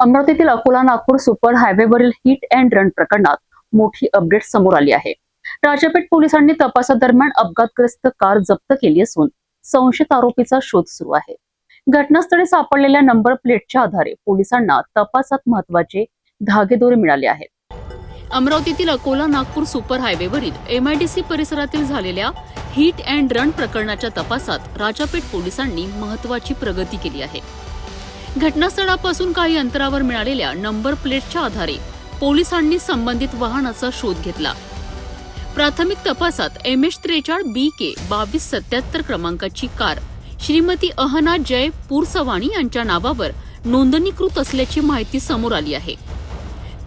अमरावतीतील Akola Nagpur super हायवेवरील hit and run प्रकरणात मोठी अपडेट समोर आली आहे। राजापेठ पोलिसांनी तपासादरम्यान अपघातग्रस्त कार जप्त केली असून संशयित आरोपीचा शोध सुरू आहे। घटनास्थळी सापडलेल्या नंबर प्लेटच्या आधारे पोलिसांना तपासात महत्त्वाचे धागेदोरे मिळाले आहेत। अमरावतीतील अकोला नागपूर सुपर हायवेवरील MIDC परिसरातील झालेल्या हिट अँड रन प्रकरणाच्या तपासात राजापेठ पोलिसांनी महत्त्वाची प्रगती केली आहे। घटनास्थळापासून काही अंतरावर मिळालेल्या नंबर प्लेटच्या आधारे पोलिसांनी संबंधित वाहनाचा शोध घेतला। प्राथमिक तपासात MH43 BK 2277 क्रमांकाची कार श्रीमती अहना जय पुरसवाणी यांच्या नावावर नोंदणीकृत असल्याची माहिती समोर आली आहे।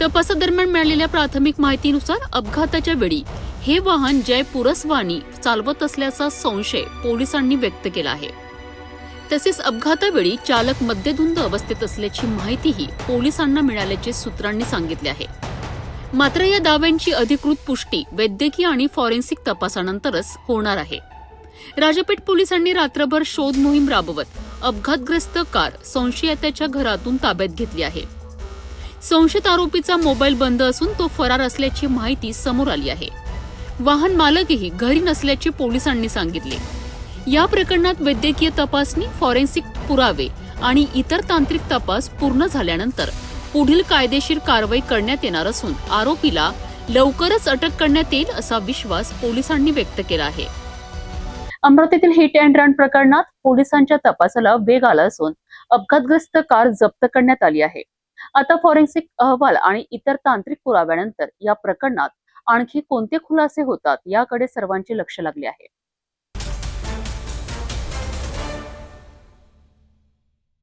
तपासादरम्यान मिळालेल्या प्राथमिक माहितीनुसार अपघाताच्या वेळी हे वाहन जय पुरसवाणी चालवत असल्याचा संशय पोलिसांनी व्यक्त केला आहे। तसेच अपघातावेळी चालक मद्यधुंद अवस्थेत असल्याची माहितीही पोलिसांना मिळाल्याचे सूत्रांनी सांगितले आहे। मात्र या दाव्यांची अधिकृत पुष्टी वैद्यकीय आणि फॉरेन्सिक तपासानंतरच होणार आहे। राजापेठ पोलिसांनी रात्रभर शोध मोहीम राबवत अपघातग्रस्त कार संशयिताच्या घरातून ताब्यात घेतली आहे। संशयित आरोपीचा मोबाईल बंद असून तो फरार असल्याची माहिती समोर आली आहे। वाहन मालकही घरी नसल्याचे पोलिसांनी सांगितले। या प्रकरणात वैद्यकीय तपासणी, फॉरेन्सिक पुरावे आणि इतर तांत्रिक तपास पूर्ण झाल्यानंतर पुढील कायदेशीर कारवाई करण्यात येणार असून आरोपीला लवकरच अटक करण्यात येईल असा विश्वास पोलिसांनी व्यक्त केला आहे। अमरावतीतील हिट अँड रन प्रकरणात पोलिसांच्या तपासाला वेग आला असून अपघातग्रस्त कार जप्त करण्यात आली आहे। आता फॉरेन्सिक अहवाल आणि इतर तांत्रिक पुराव्यानंतर या प्रकरणात आणखी कोणते खुलासे होतात याकडे सर्वांचे लक्ष लागले आहे।